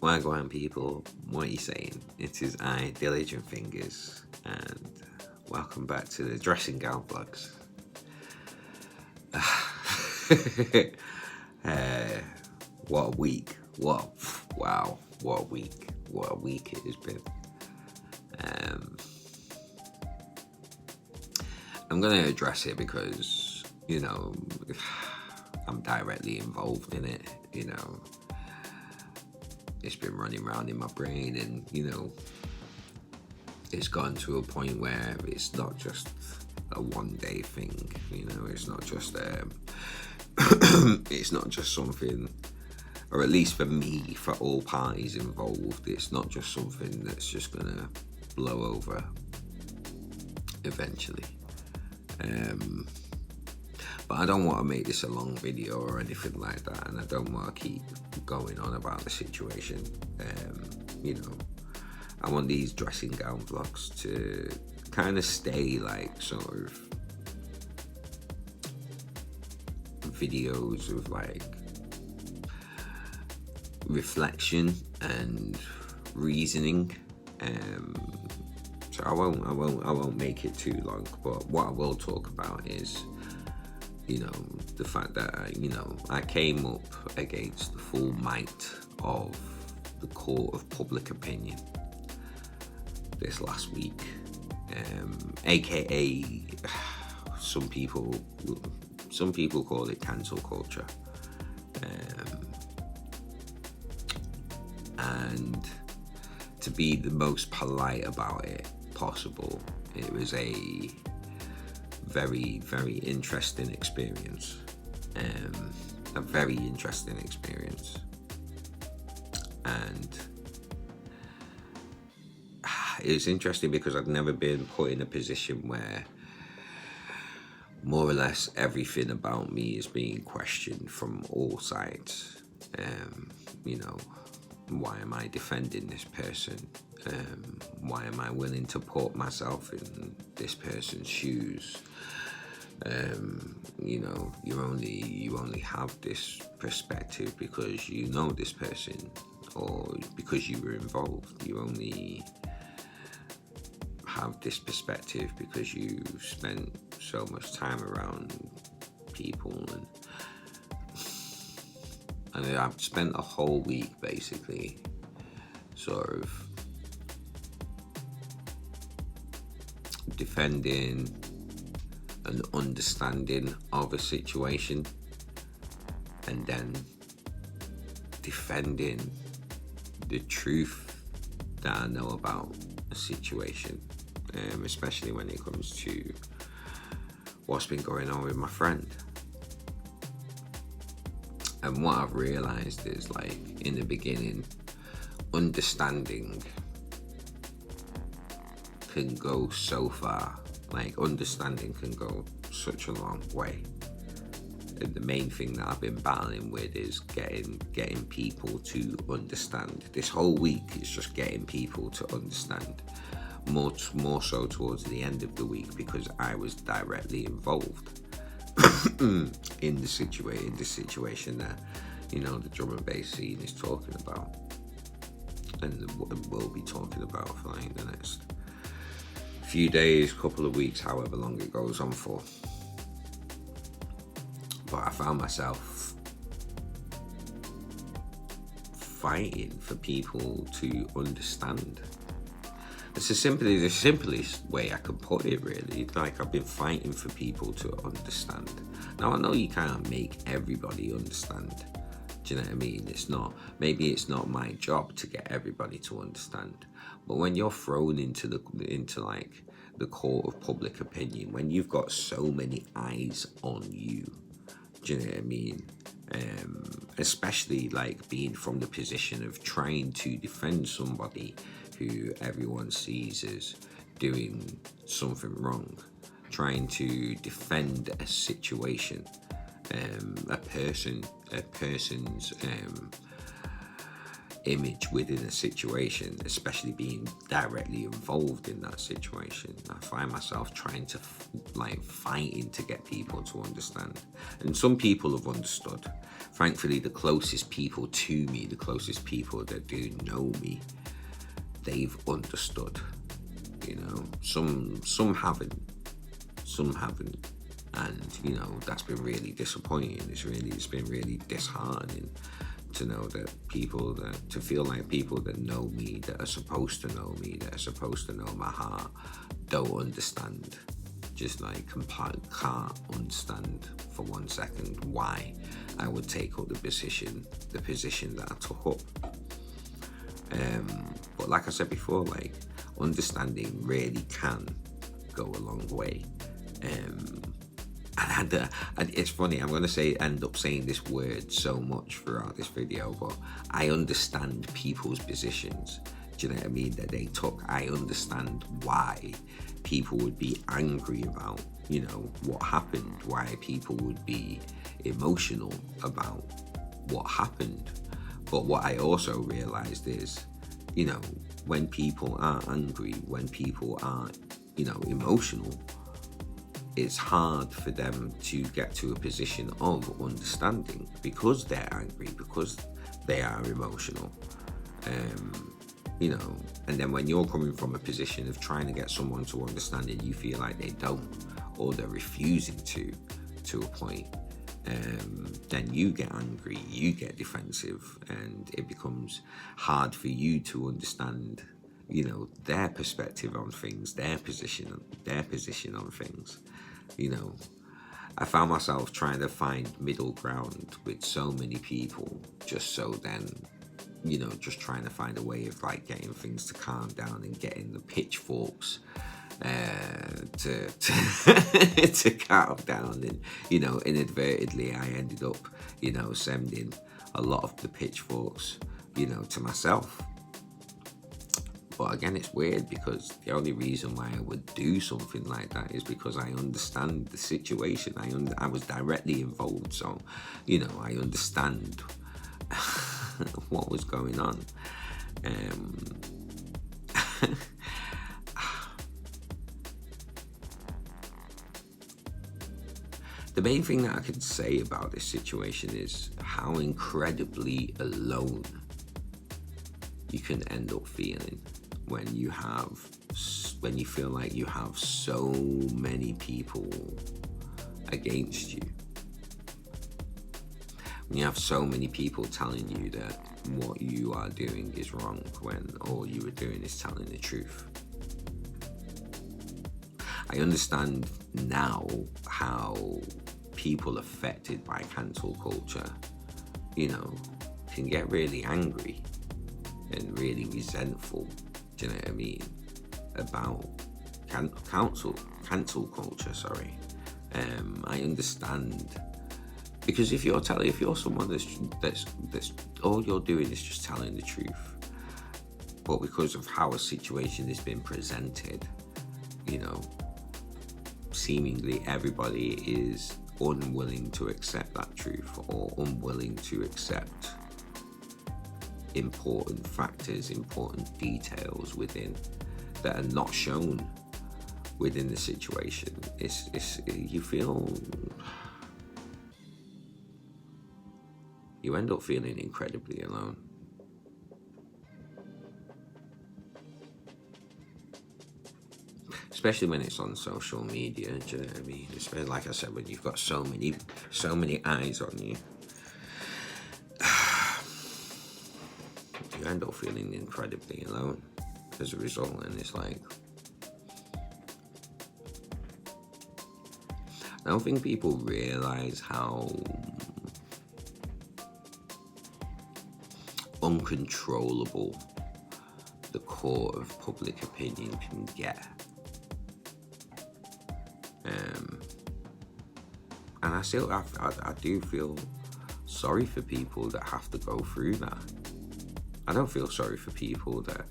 Wagwan people, what are you saying? It is I, Diligent Fingers, and welcome back to the dressing gown vlogs. What a week. Wow, what a week. What a week it has been. I'm going to address it because, I'm directly involved in it, It's been running around in my brain and, it's gone to a point where it's not just a one-day thing, it's not just it's not just something, or at least for me, for all parties involved, it's not just something that's just gonna blow over eventually. But I don't want to make this a long video or anything like that, and I don't want to keep going on about the situation. I want these dressing gown vlogs to kind of stay like sort of videos of like reflection and reasoning. So I won't make it too long, but what I will talk about is the fact that I came up against the full might of the court of public opinion this last week, aka some people call it cancel culture, and to be the most polite about it possible, it was a very, very interesting experience. A very interesting experience. And it was interesting because I'd never been put in a position where more or less everything about me is being questioned from all sides. Why am I defending this person? Why am I willing to put myself in this person's shoes? You only have this perspective because you know this person or because you were involved. You only have this perspective because you spent so much time around people, and I've spent a whole week basically sort of defending an understanding of a situation and then defending the truth that I know about a situation, especially when it comes to what's been going on with my friend. And what I've realized is, like, in the beginning, understanding can go so far. Like, understanding can go such a long way. And the main thing that I've been battling with is getting people to understand. This whole week is just getting people to understand. More so towards the end of the week, because I was directly involved in the situation that the drum and bass scene is talking about, and will be talking about for like the next few days, couple of weeks, however long it goes on for. But I found myself fighting for people to understand. It's the simplest way I can put it, really. Like, I've been fighting for people to understand. Now, I know you can't make everybody understand. Do you know what I mean? Maybe it's not my job to get everybody to understand. But when you're thrown into like the court of public opinion, when you've got so many eyes on you, do you know what I mean? Especially like being from the position of trying to defend somebody who everyone sees as doing something wrong, trying to defend a situation, a person's image within a situation, especially being directly involved in that situation. I find myself trying to fighting to get people to understand, and some people have understood. Thankfully, the closest people to me, the closest people that do know me, they've understood. You know, some haven't, and that's been really disappointing. It's been really disheartening to know that to feel like people that know me, that are supposed to know me, that are supposed to know my heart, don't understand. Just can't understand for 1 second why I would take up the position that I took up. But like I said before, understanding really can go a long way. And it's funny, I'm going to end up saying this word so much throughout this video, but I understand people's positions. Do you know what I mean? That they took. I understand why people would be angry about, what happened, why people would be emotional about what happened. But what I also realized is, when people are angry, when people are, emotional, it's hard for them to get to a position of understanding because they're angry, because they are emotional. And then when you're coming from a position of trying to get someone to understand and you feel like they don't, or they're refusing to a point, then you get angry, you get defensive, and it becomes hard for you to understand, their perspective on things, their position on things. I found myself trying to find middle ground with so many people, just so then, just trying to find a way of getting things to calm down and getting the pitchforks to calm down. And inadvertently I ended up sending a lot of the pitchforks to myself. But again, it's weird because the only reason why I would do something like that is because I understand the situation. I was directly involved, so I understand what was going on. The main thing that I can say about this situation is how incredibly alone you can end up feeling when you feel like you have so many people against you. When you have so many people telling you that what you are doing is wrong when all you are doing is telling the truth. I understand now how people affected by cancel culture, can get really angry and really resentful, do you know what I mean, about cancel culture, sorry. I understand, because if you're someone that's all you're doing is just telling the truth, but because of how a situation has been presented, seemingly everybody is unwilling to accept that truth, or unwilling to accept important factors, important details within that are not shown within the situation. You end up feeling incredibly alone. Especially when it's on social media, do you know what I mean? Especially, like I said, when you've got so many eyes on you, you end up feeling incredibly alone as a result. And it's I don't think people realize how uncontrollable the court of public opinion can get. And I do feel sorry for people that have to go through that. I don't feel sorry for people that,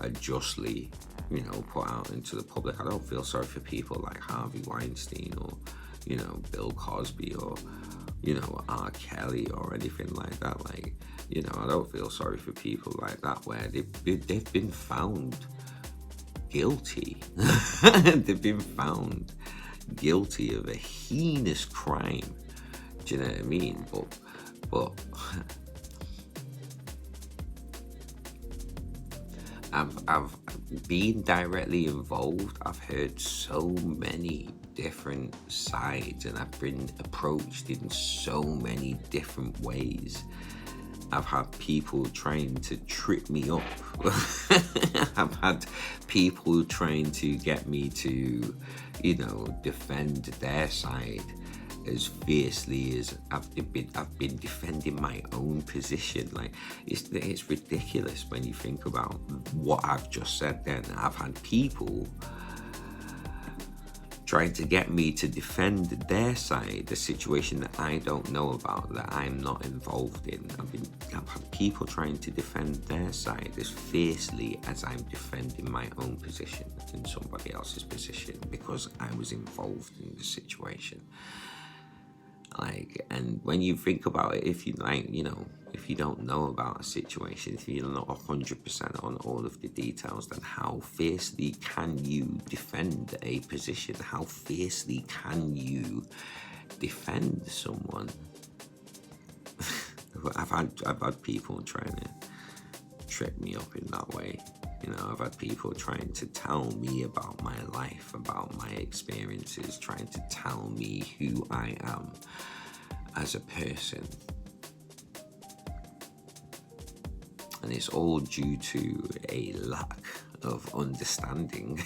are justly, put out into the public. I don't feel sorry for people like Harvey Weinstein or, Bill Cosby or you know, R. Kelly or anything like that. Like, you know, I don't feel sorry for people like that where they've been found guilty. They've been found guilty of a heinous crime. Do you know what I mean? But I've been directly involved. I've heard so many different sides, and I've been approached in so many different ways. I've had people trying to trip me up. I've had people trying to get me to, you know, defend their side as fiercely as I've been defending my own position. Like, it's ridiculous when you think about what I've just said. Then I've had people trying to get me to defend their side, the situation that I don't know about, that I'm not involved in. I've had people trying to defend their side as fiercely as I'm defending my own position in somebody else's position, because I was involved in the situation. Like, and when you think about it, if you like, you know, if you don't know about a situation, if you're not 100% on all of the details, then how fiercely can you defend a position? How fiercely can you defend someone? I've had people trying to trip me up in that way. You know, I've had people trying to tell me about my life, about my experiences, trying to tell me who I am as a person. And it's all due to a lack of understanding.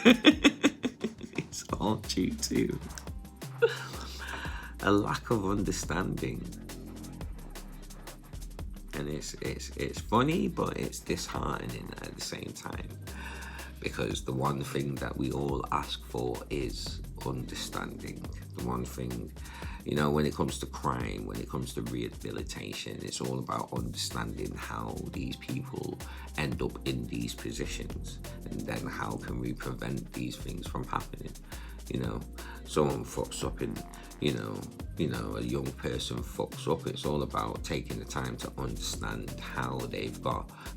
It's all due to a lack of understanding. And it's funny, but it's disheartening at the same time, because the one thing that we all ask for is understanding. The one thing, you know, when it comes to crime, when it comes to rehabilitation, it's all about understanding how these people end up in these positions, and then how can we prevent these things from happening. You know, someone fucks up in, you know, a young person fucks up. It's all about taking the time to understand how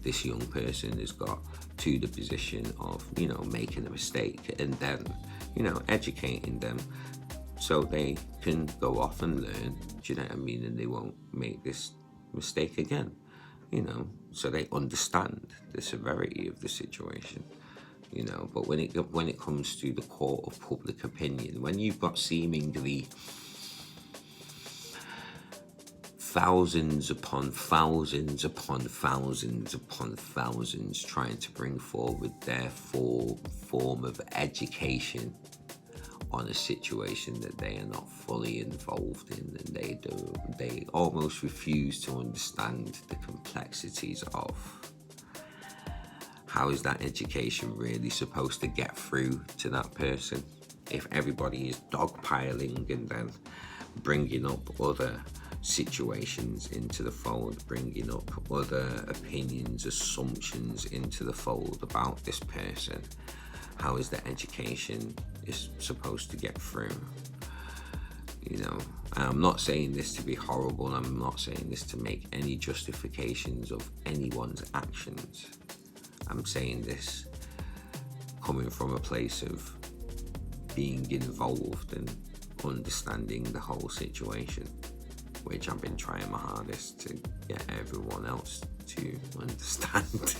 this young person has got to the position of, you know, making a mistake, and then, you know, educating them so they can go off and learn, do you know what I mean? And they won't make this mistake again, you know, so they understand the severity of the situation. You know, but when it comes to the court of public opinion, when you've got seemingly thousands upon thousands upon thousands upon thousands trying to bring forward their form of education on a situation that they are not fully involved in, and they almost refuse to understand the complexities of, how is that education really supposed to get through to that person if everybody is dogpiling and then bringing up other situations into the fold, bringing up other opinions, assumptions into the fold about this person? How is the education is supposed to get through? You know, I'm not saying this to be horrible. I'm not saying this to make any justifications of anyone's actions. I'm saying this coming from a place of being involved and understanding the whole situation, which I've been trying my hardest to get everyone else to understand.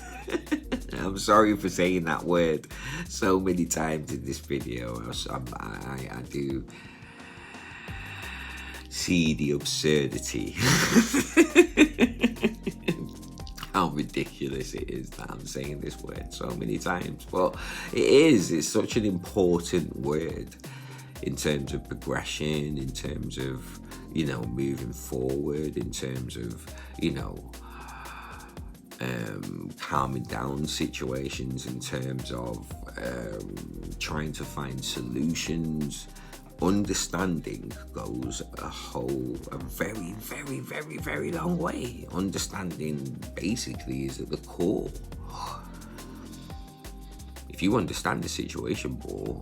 I'm sorry for saying that word so many times in this video. I do see the absurdity. How ridiculous it is that I'm saying this word so many times, but it's such an important word in terms of progression, in terms of, you know, moving forward, in terms of, you know, calming down situations, in terms of trying to find solutions. Understanding goes a very, very, very, very long way. Understanding basically is at the core. If you understand the situation more,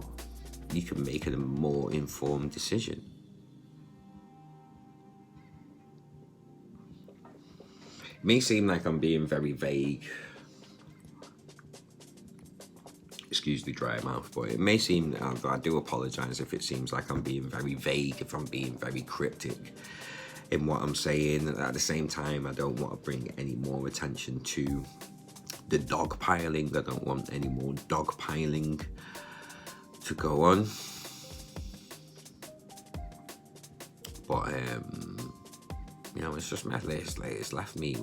you can make a more informed decision. may seem like I'm being very vague. Excuse the dry mouth, but it may seem, I do apologize if it seems like I'm being very vague, if I'm being very cryptic in what I'm saying. At the same time, I don't want to bring any more attention to the dogpiling. I don't want any more dogpiling to go on. But you know, it's just it's left me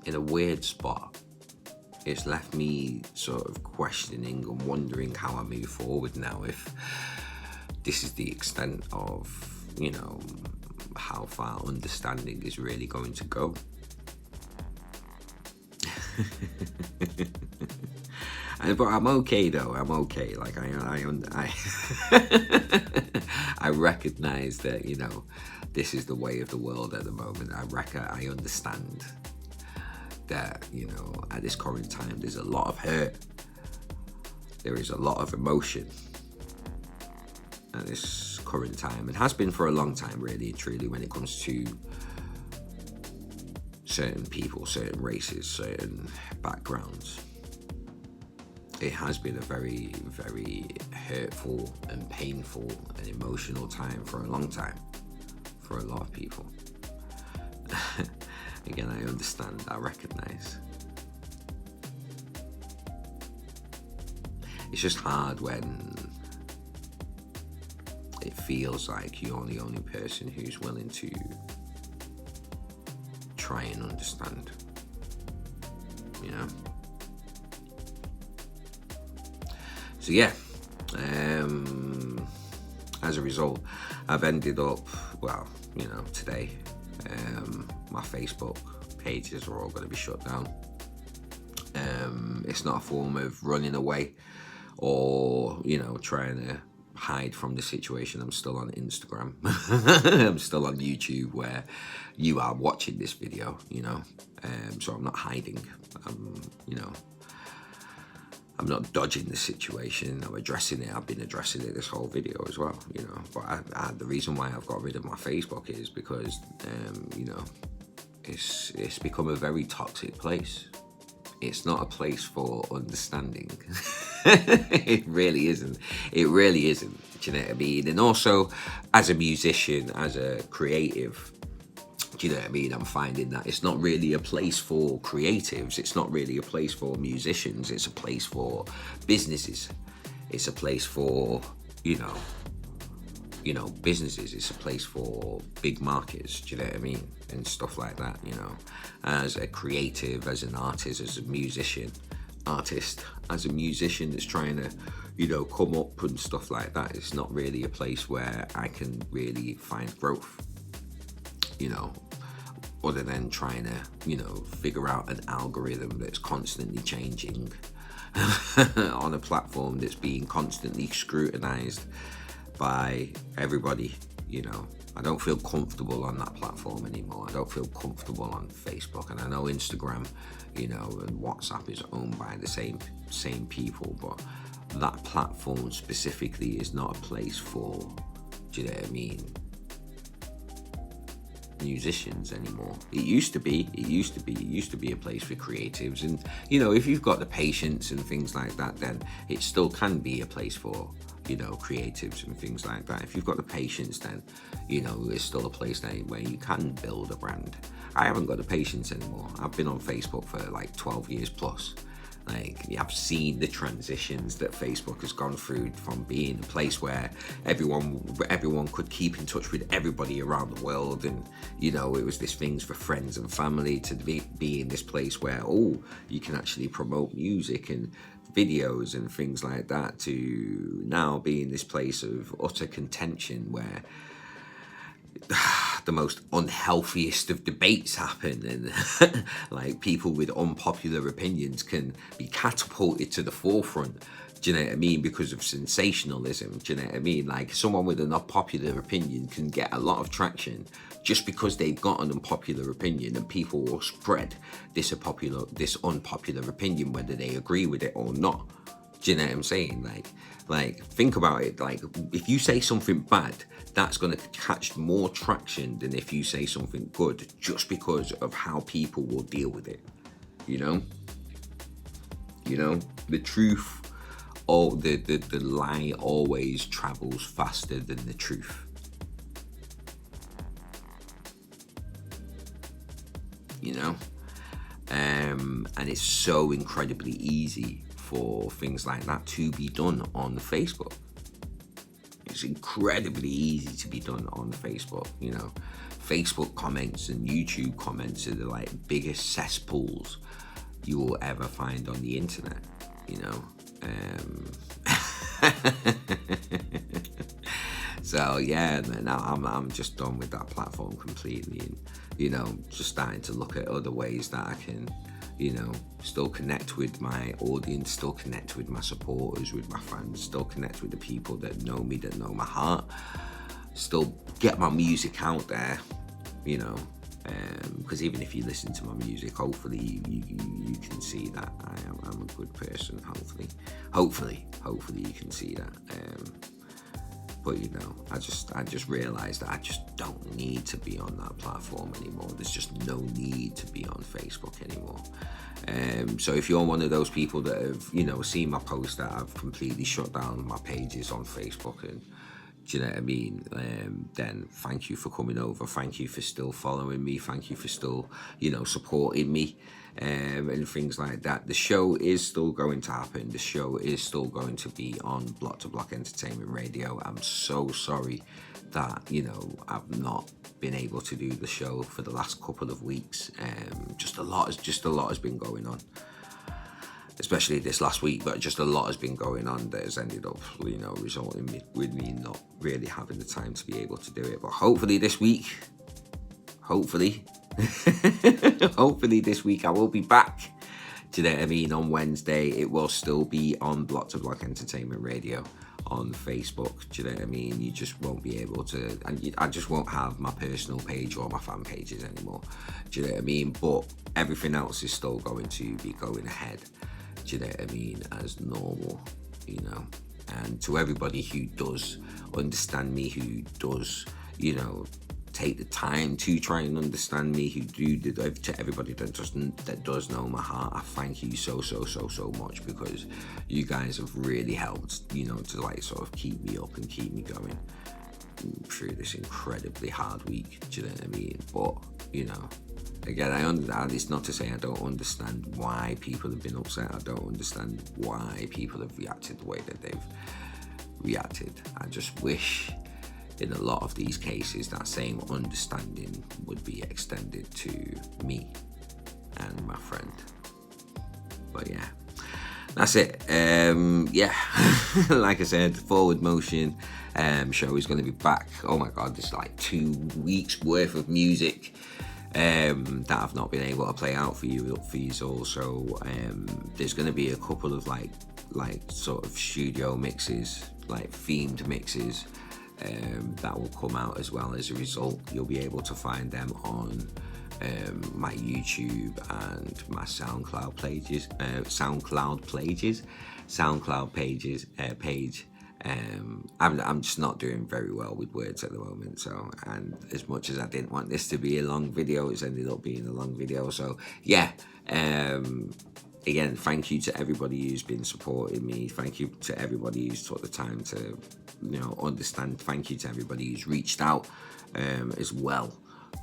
in a weird spot. It's left me sort of questioning and wondering how I move forward now, if this is the extent of, you know, how far understanding is really going to go. But I'm okay though. I'm okay. Like I recognize that, you know, this is the way of the world at the moment. I understand that, you know, at this current time, there's a lot of hurt. There is a lot of emotion at this current time. It has been for a long time, really and truly, when it comes to certain people, certain races, certain backgrounds. It has been a very, very hurtful and painful and emotional time for a long time for a lot of people. Again, I understand, I recognize. It's just hard when it feels like you're the only person who's willing to try and understand, you know? So yeah, as a result, I've ended up, well, you know, today, my Facebook pages are all going to be shut down. It's not a form of running away or, you know, trying to hide from the situation. I'm still on Instagram. I'm still on YouTube, where you are watching this video, you know. So I'm not hiding. You know, I'm not dodging the situation. I'm addressing it. I've been addressing it this whole video as well, you know. But the reason why I've got rid of my Facebook is because, you know, it's become a very toxic place. It's not a place for understanding. It really isn't. It really isn't. Do you know what I mean? And also, as a musician, as a creative, do you know what I mean? I'm finding that it's not really a place for creatives. It's not really a place for musicians. It's a place for businesses. It's a place for, you know, businesses. It's a place for big markets. Do you know what I mean? And stuff like that, you know. As a creative, as an artist, as a musician, as a musician that's trying to, you know, come up and stuff like that, it's not really a place where I can really find growth, you know, other than trying to, you know, figure out an algorithm that's constantly changing on a platform that's being constantly scrutinized by everybody, you know. I don't feel comfortable on that platform anymore. I don't feel comfortable on Facebook. And I know Instagram, you know, and WhatsApp is owned by the same people, but that platform specifically is not a place for, do you know what I mean, musicians anymore. It used to be a place for creatives, and, you know, if you've got the patience and things like that, then it still can be a place for, you know, creatives and things like that. If you've got the patience, then, you know, it's still a place where you can build a brand. I haven't got the patience anymore. I've been on Facebook for like 12 years plus. Like, I've seen the transitions that Facebook has gone through, from being a place where everyone could keep in touch with everybody around the world, and, you know, it was this things for friends and family, to be in this place where, oh, you can actually promote music and videos and things like that, to now be in this place of utter contention where the most unhealthiest of debates happen, and like, people with unpopular opinions can be catapulted to the forefront, do you know what I mean, because of sensationalism. Do you know what I mean? Like, someone with an unpopular opinion can get a lot of traction just because they've got an unpopular opinion, and people will spread this unpopular opinion whether they agree with it or not. Do you know what I'm saying? Like think about it. Like, if you say something bad, that's going to catch more traction than if you say something good, just because of how people will deal with it. You know, the truth, or the lie always travels faster than the truth. And it's so incredibly easy for things like that to be done on Facebook. It's incredibly easy to be done on Facebook. Facebook comments and YouTube comments are the like biggest cesspools you will ever find on the internet. So yeah, now I'm just done with that platform completely, and just starting to look at other ways that I can, still connect with my audience, still connect with my supporters, with my fans, still connect with the people that know me, that know my heart, still get my music out there, because even if you listen to my music, hopefully you can see that I'm a good person. Hopefully you can see that. But I just realized that I just don't need to be on that platform anymore. There's just no need to be on Facebook anymore. So if you're one of those people that have, seen my post that I've completely shut down my pages on Facebook, and do you know what I mean? Then thank you for coming over. Thank you for still following me. Thank you for still, supporting me, and things like that. The show is still going to happen. The show is still going to be on Bloc2Bloc Entertainment Radio. I'm so sorry that, I've not been able to do the show for the last couple of weeks. Just a lot has been going on, especially this last week, but just a lot has been going on that has ended up, resulting with me not really having the time to be able to do it. But hopefully this week, hopefully this week I will be back. Do you know what I mean? On Wednesday, it will still be on Bloc2Bloc Entertainment Radio on Facebook. Do you know what I mean? You just won't be able to, and I just won't have my personal page or my fan pages anymore. Do you know what I mean? But everything else is still going to be going ahead. Do you know what I mean? As normal, and to everybody who does understand me, who does, take the time to try and understand me, to everybody that does know my heart, I thank you so much, because you guys have really helped, to like sort of keep me up and keep me going through this incredibly hard week. Do you know what I mean? But again, it's not to say I don't understand why people have been upset. I don't understand why people have reacted the way that they've reacted. I just wish in a lot of these cases that same understanding would be extended to me and my friend. But yeah, that's it. Like I said, Forward Motion show is going to be back. Oh my god, there's like 2 weeks worth of music that I've not been able to play out for you all. So there's going to be a couple of like sort of studio mixes, like themed mixes, that will come out as well. As a result, you'll be able to find them on my YouTube and my SoundCloud page. I'm just not doing very well with words at the moment, so, and as much as I didn't want this to be a long video, it's ended up being a long video. So yeah, again, thank you to everybody who's been supporting me. Thank you to everybody who's took the time to understand. Thank you to everybody who's reached out as well,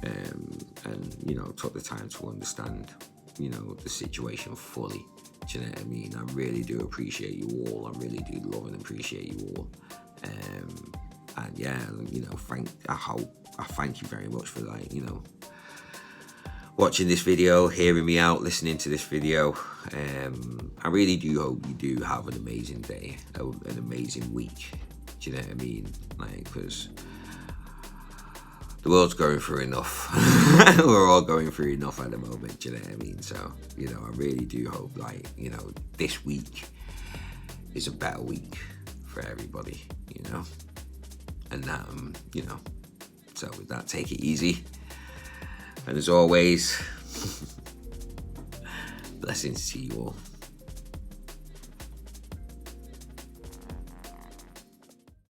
and took the time to understand the situation fully. Do you know what I mean? I really do appreciate you all. I really do love and appreciate you all. And yeah, I thank you very much for watching this video, hearing me out, listening to this video. I really do hope you do have an amazing day, an amazing week. Do you know what I mean? Because the world's going through enough. We're all going through enough at the moment, do you know what I mean? So, I really do hope, this week is a better week for everybody, And, so with that, take it easy. And as always, blessings to you all.